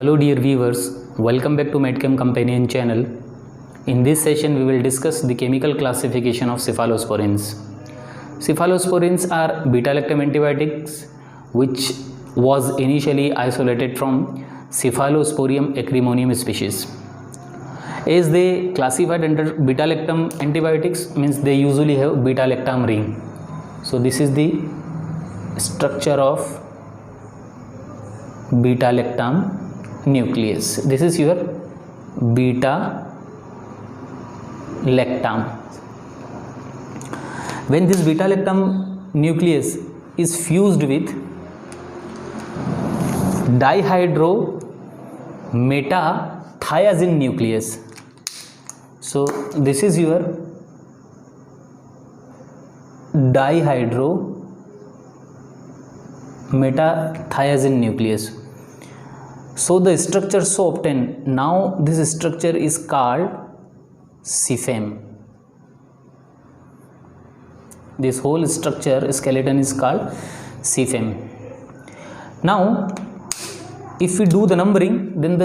Hello dear viewers, welcome back to MedChem Companion channel. In this session we will discuss the chemical classification of cephalosporins. Cephalosporins are beta-lactam antibiotics which was initially isolated from Cephalosporium acremonium species. As they classified under beta-lactam antibiotics means they usually have beta-lactam ring. So this is the structure of beta-lactam nucleus. This is your beta lactam. When this beta lactam nucleus is fused with dihydrometathiazine nucleus, so this is your dihydrometathiazine nucleus. So the structure so obtained, now this structure is called CFAM. This whole structure skeleton is called CFAM. Now if we do the numbering, then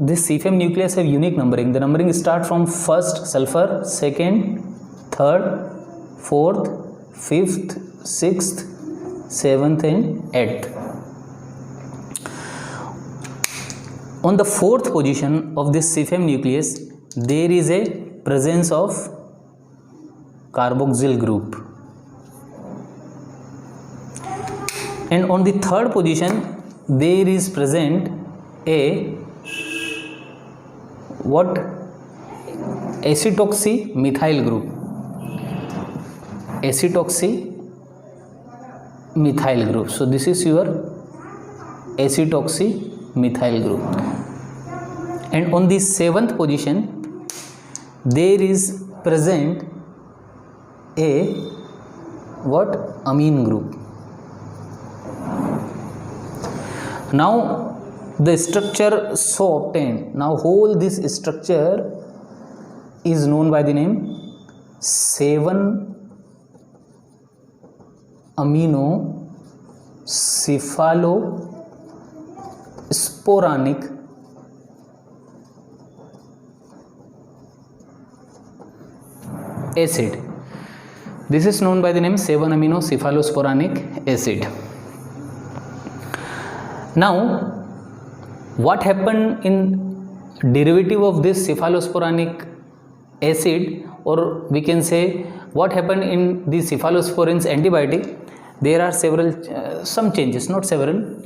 this CFAM nucleus have unique numbering. The numbering start from first sulfur, second, third, fourth, fifth, sixth, seventh and eighth. On the fourth position of this CFAM nucleus, there is a presence of carboxyl group, and on the third position there is present a acetoxy-methyl group. Acetoxy-methyl group. So this is your acetoxy-methyl group. And on the seventh position there is present a amine group. Now the structure so obtained, now whole this structure is known by the name 7-amino cephalosporanic acid. This is known by the name 7-amino cephalosporanic acid. Now what happened in derivative of this cephalosporanic acid, or we can say what happened in the cephalosporins antibiotic? There are some changes, not several.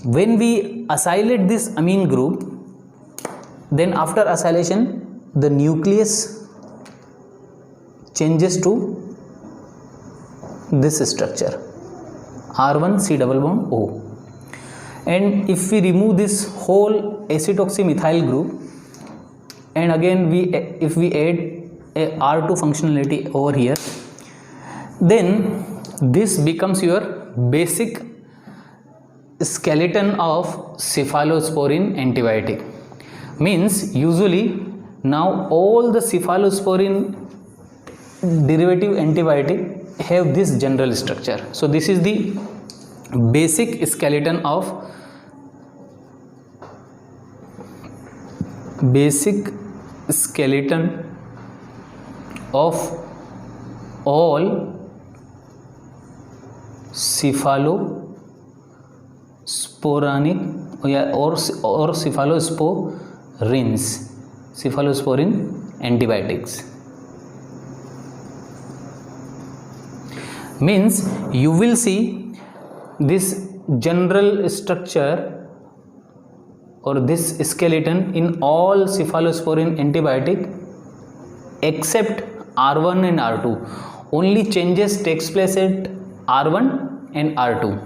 When we acylate this amine group, then after acylation the nucleus changes to this structure R1C double bond O. And if we remove this whole acetoxy-methyl group, and again if we add a R2 functionality over here, then this becomes your basic skeleton of cephalosporin antibiotic. Means usually now all the cephalosporin derivative antibiotic have this general structure. So this is the basic skeleton of all cephalosporanic or cephalosporin antibiotics. Means you will see this general structure or this skeleton in all cephalosporin antibiotic except R1 and R2. Only changes takes place at R1 and R2.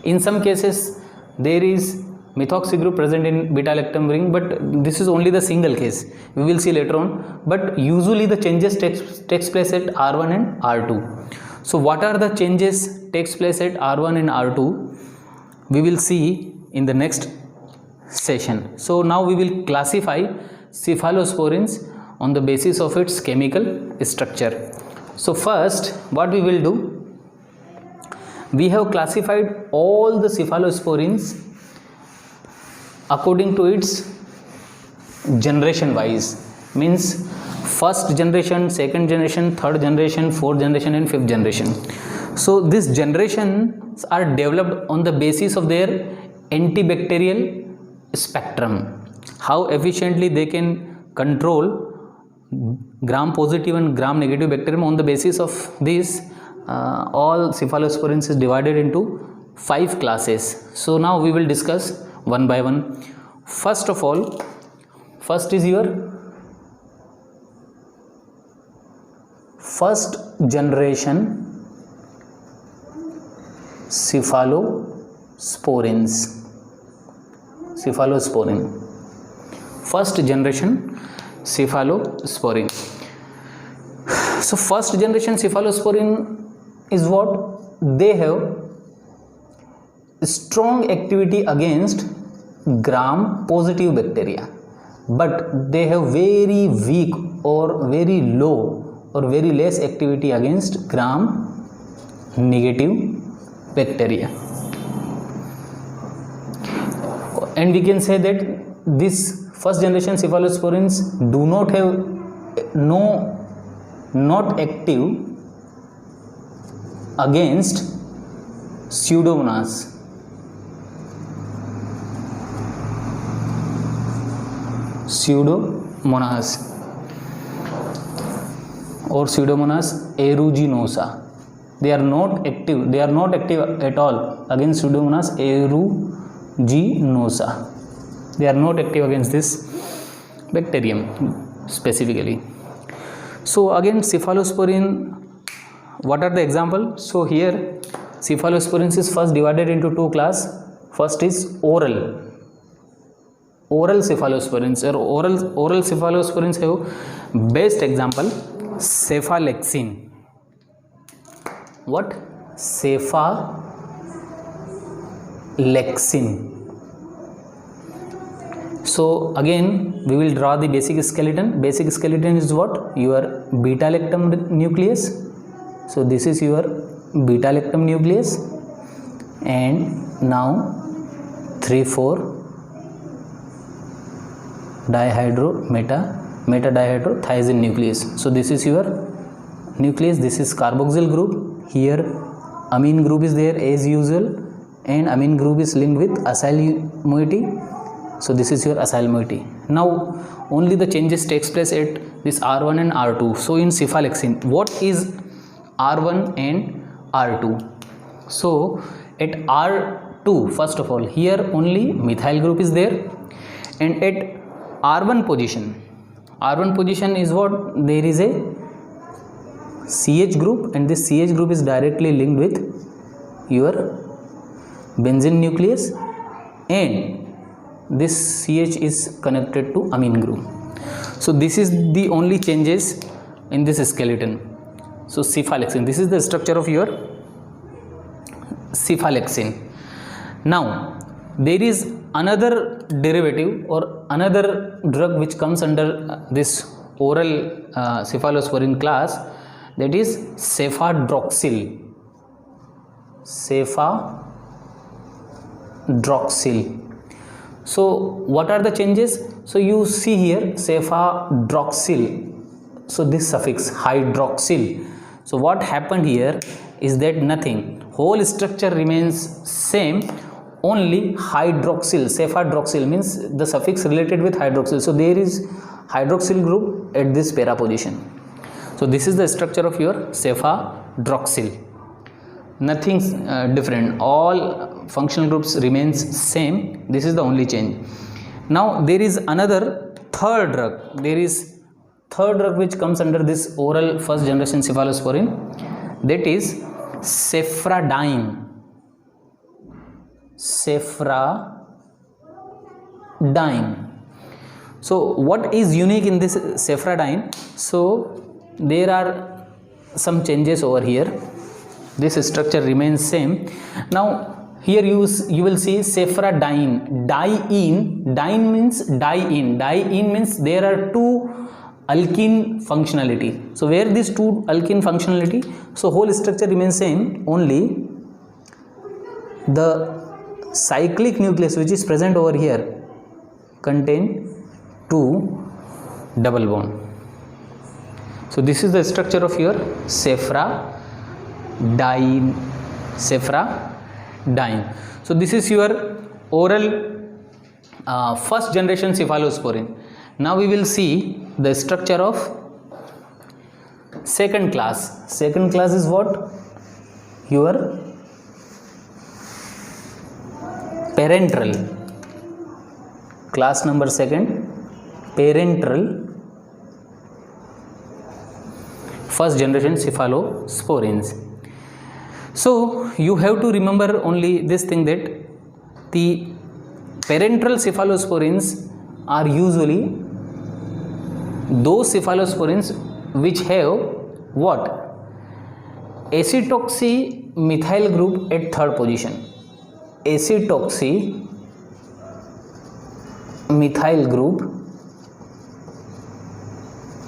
In some cases there is methoxy group present in beta-lactam ring, but this is only the single case, we will see later on. But usually the changes takes place at R1 and R2. So what are the changes takes place at R1 and R2? We will see in the next session. So now we will classify cephalosporins on the basis of its chemical structure. So first what we will do, we have classified all the cephalosporins according to its generation wise, means first generation, second generation, third generation, fourth generation and fifth generation. So these generations are developed on the basis of their antibacterial spectrum, how efficiently they can control gram positive and gram negative bacterium. On the basis of this, all cephalosporins is divided into 5 classes. So now we will discuss one by one. First of all, first is your first generation cephalosporins. First generation cephalosporin. So first generation cephalosporin is what? They have strong activity against gram positive bacteria, but they have very weak or very low or very less activity against gram negative bacteria. And we can say that this first generation cephalosporins do not have not active against Pseudomonas. Or Pseudomonas aeruginosa. They are not active at all against Pseudomonas aeruginosa. They are not active against this bacterium specifically. So again, cephalosporin, what are the examples? So here cephalosporins is first divided into 2 classes. First is oral cephalosporins, or oral cephalosporins have best example cephalexin. What? Cephalexin. So again we will draw the basic skeleton. Basic skeleton is what? Your beta lactam nucleus. So this is your beta lactam nucleus, and now 3,4 dihydro meta dihydrothiazine nucleus. So this is your nucleus. This is carboxyl group. Here amine group is there as usual, and amine group is linked with acyl moiety. So this is your acyl moiety. Now only the changes takes place at this R1 and R2. So in cephalexin, what is R1 and R2? So at R2, first of all, here only methyl group is there, and at R1 position is what? There is a CH group, and this CH group is directly linked with your benzene nucleus, and this CH is connected to amine group. So this is the only changes in this skeleton. So cephalexin, this is the structure of your cephalexin. Now there is another derivative or another drug which comes under this oral cephalosporin class, that is cefadroxil. So what are the changes? So you see here cefadroxil, so this suffix hydroxyl. So what happened here is that nothing, whole structure remains same, only hydroxyl, cefadroxil means the suffix related with hydroxyl. So there is hydroxyl group at this para position. So this is the structure of your cefadroxil. Nothing different, all functional groups remains same. This is the only change. Now there is another third drug. There is third drug which comes under this oral first generation cephalosporin, that is cephradine. So what is unique in this cephradine? So there are some changes over here. This structure remains same. Now here you will see cephradine, diene means diene means there are 2 alkene functionality. So where these 2 alkene functionality, so whole structure remains same, only the cyclic nucleus which is present over here contain 2 double bond. So this is the structure of your cephra-dyne. So this is your oral first generation cephalosporin. Now we will see the structure of second class. Second class is what? Your parenteral. Class number second, parenteral first generation cephalosporins. So you have to remember only this thing, that the parenteral cephalosporins are usually those cephalosporins which have what? Acetoxy methyl group at third position. Acetoxy methyl group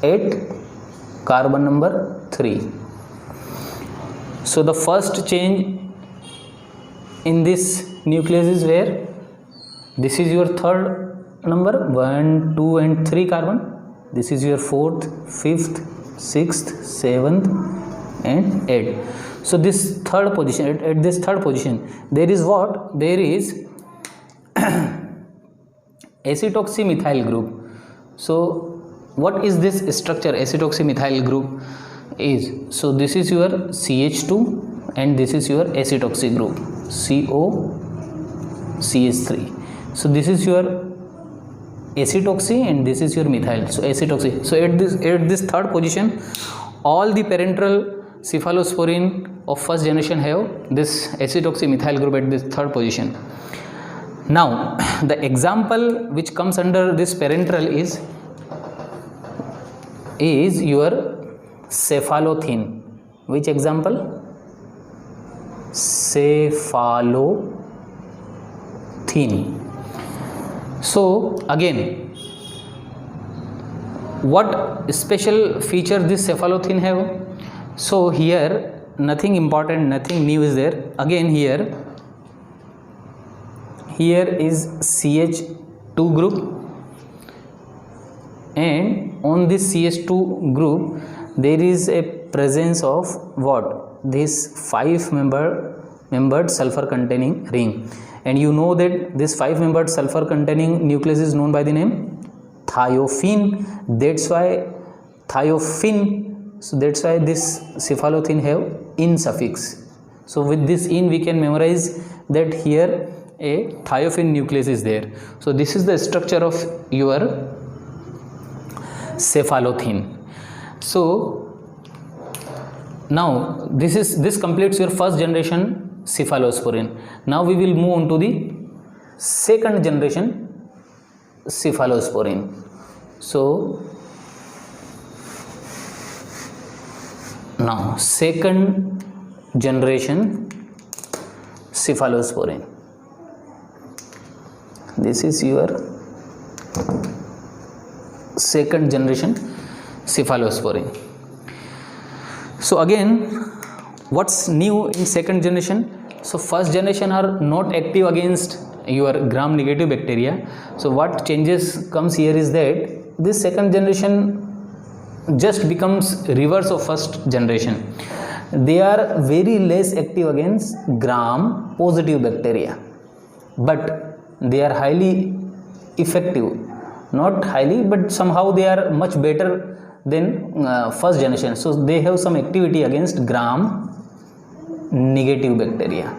at carbon number 3. So the first change in this nucleus is where? This is your third number, 1, 2 and 3 carbon. This is your 4th, 5th, 6th, 7th and 8th. So this third position, at this third position, there is what? There is acetoxy methyl group. So what is this structure acetoxy methyl group is? So this is your CH2 and this is your acetoxy group, COCH3. So this is your acetoxy and this is your methyl. So acetoxy. So at this third position, all the parenteral cephalosporin of first generation have this acetoxy methyl group at this third position. Now the example which comes under this parenteral is your cephalothin. Which example? Cephalothin. So again, what special feature this cephalothin have? So here nothing important, nothing new is there. Again here is CH2 group, and on this CH2 group there is a presence of what? This 5-membered sulfur containing ring. And you know that this 5-membered sulfur containing nucleus is known by the name thiophene. That's why thiophene. So that's why this cephalothin have in suffix. So with this in we can memorize that here a thiophene nucleus is there. So this is the structure of your cephalothin. So now this completes your first generation cephalosporin. Now we will move on to the second generation cephalosporin. So now second generation cephalosporin. This is your second generation cephalosporin. So again, what's new in second generation? So first generation are not active against your gram-negative bacteria. So what changes comes here is that this second generation just becomes reverse of first generation. They are very less active against gram-positive bacteria, but they are highly effective. Not highly, but somehow they are much better than first generation. So they have some activity against gram-negative bacteria.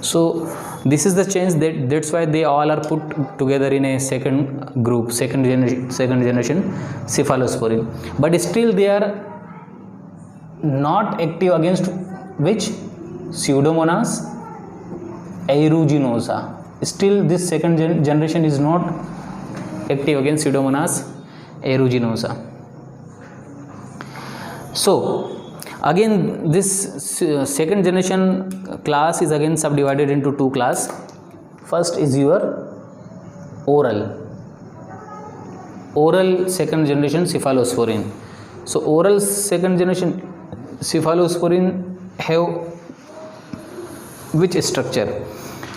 So this is the change, that's why they all are put together in a second group, second generation cephalosporin. But still they are not active against which? Pseudomonas aeruginosa. Still this second generation is not active against Pseudomonas aeruginosa. So again this second generation class is again subdivided into two classes. First is your oral second generation cephalosporin. So oral second generation cephalosporin have which structure?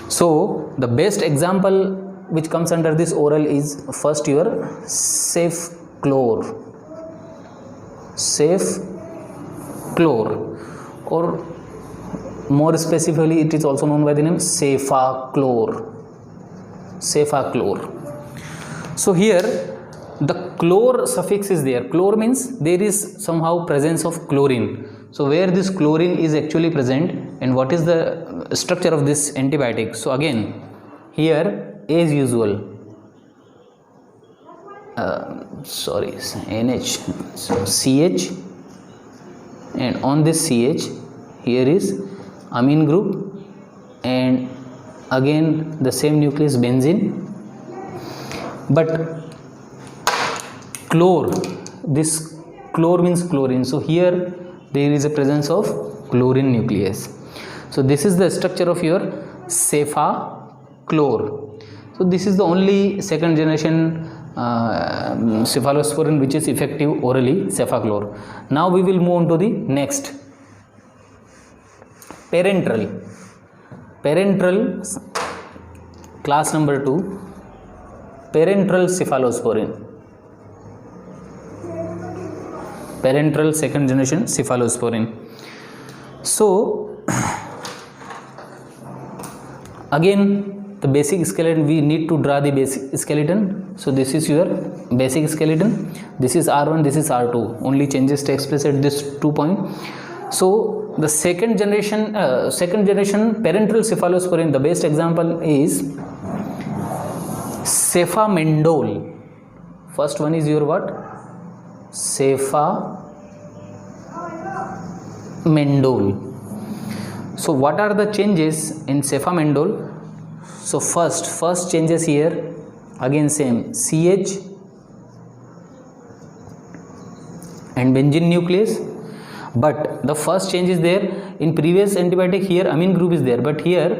So the best example which comes under this oral is first your cefclor, or more specifically it is also known by the name cefaclor. So here the chlor suffix is there. Chlor means there is somehow presence of chlorine. So where this chlorine is actually present and what is the structure of this antibiotic? So again here as usual, NH, so CH, and on this CH here is amine group, and again the same nucleus benzene, but chlor, this chlor means chlorine, so here there is a presence of chlorine nucleus. So this is the structure of your cefaclor. So this is the only second generation cephalosporin which is effective orally, cefaclor. Now we will move on to the next, parenteral. Parenteral, class number 2, parenteral cephalosporin. Parenteral second generation cephalosporin. So again the basic skeleton, we need to draw the basic skeleton. So this is your basic skeleton, this is R1, this is R2, only changes takes place at this 2 point. So the second generation parenteral cephalosporin, the best example is cefamendol. First one is your what? Cefamendol. So what are the changes in cefamendol? So first changes here, again same CH and benzene nucleus, but the first change is there. In previous antibiotic here amine group is there, but here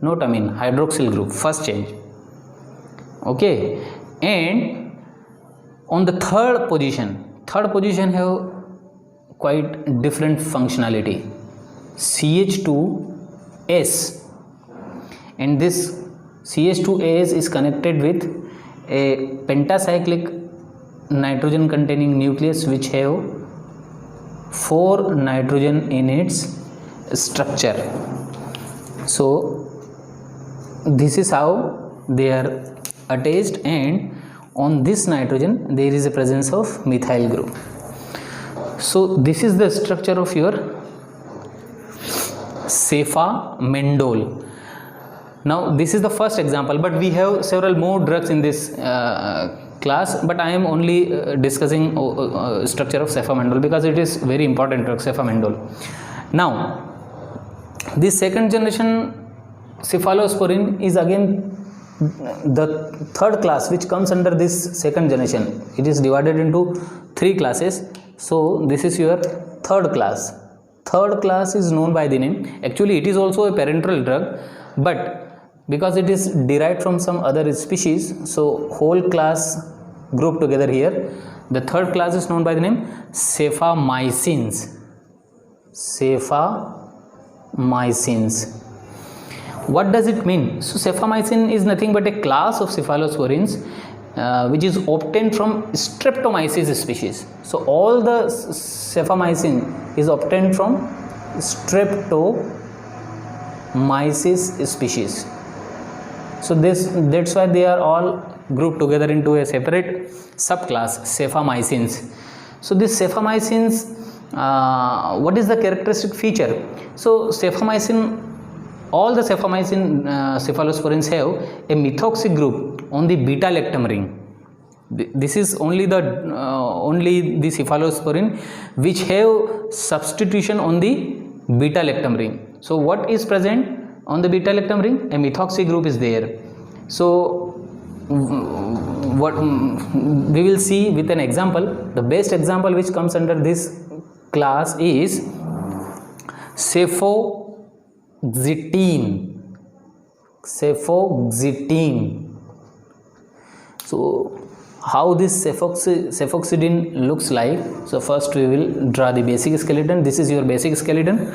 not amine, hydroxyl group, first change. Okay, and on the third position have quite different functionality, CH2S, and this CH2S is connected with a pentacyclic nitrogen containing nucleus which have 4 nitrogen in its structure. So this is how they are attached, and on this nitrogen there is a presence of methyl group. So this is the structure of your cefamendol. Now this is the first example, but we have several more drugs in this class, but I am only discussing structure of cefamendol because it is very important drug, cefamendol. Now this second generation cephalosporin is again the third class which comes under this second generation. It is divided into 3 classes. So this is your third class. Third class is known by the name, actually it is also a parenteral drug, but because it is derived from some other species, so whole class grouped together here. The third class is known by the name cefamycins. What does it mean? So cefamycin is nothing but a class of cephalosporins which is obtained from Streptomyces species. So all the cefamycin is obtained from Streptomyces species. So that's why they are all grouped together into a separate subclass, cefamycins. So this cefamycins, what is the characteristic feature? So cefamycin, all the cefamycin cephalosporins have a methoxy group on the beta-lactam ring. This is only the cephalosporin which have substitution on the beta-lactam ring. So what is present on the beta-lactam ring? A methoxy group is there. So what we will see with an example. The best example which comes under this class is cefoxitin. So how this cefoxitin looks like? So first we will draw the basic skeleton. This is your basic skeleton.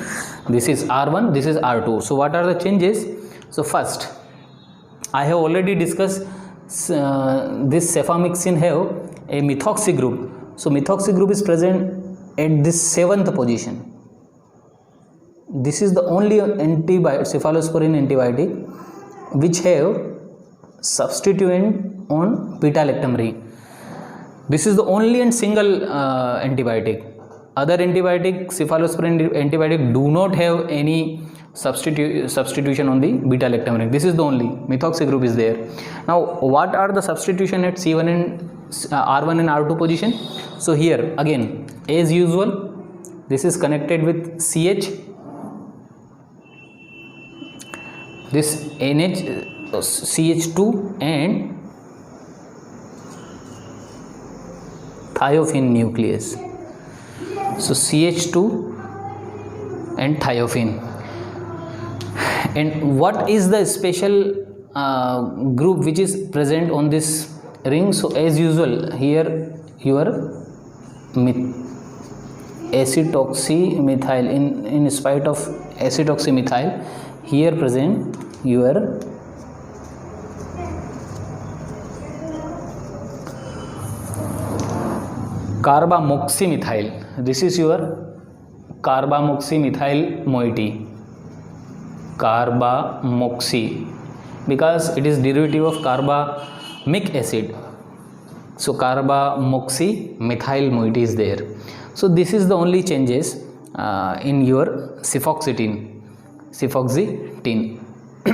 This is R1, this is R2. So what are the changes? So first, I have already discussed this cefamixin have a methoxy group. So methoxy group is present at this 7th position. This is the only cephalosporin antibiotic which have substituent on beta lactam ring. This is the only and single antibiotic. Other antibiotic, cephalosporin antibiotic, do not have any substitution on the beta lactam ring. This is the only methoxy group is there. Now what are the substitution at C1 and R1 and R2 position? So here again, as usual, this is connected with CH, this NH, CH2 and thiophene nuclease. So CH2 and thiophene. And what is the special group which is present on this ring? So as usual, here your acetoxymethyl, in spite of acetoxymethyl, here present your carbamoxymethyl. This is your carbamoxymethyl moiety. Carbamoxy, because it is derivative of carbamic acid. So carbamoxymethyl moiety is there. So this is the only changes in your cefoxetine.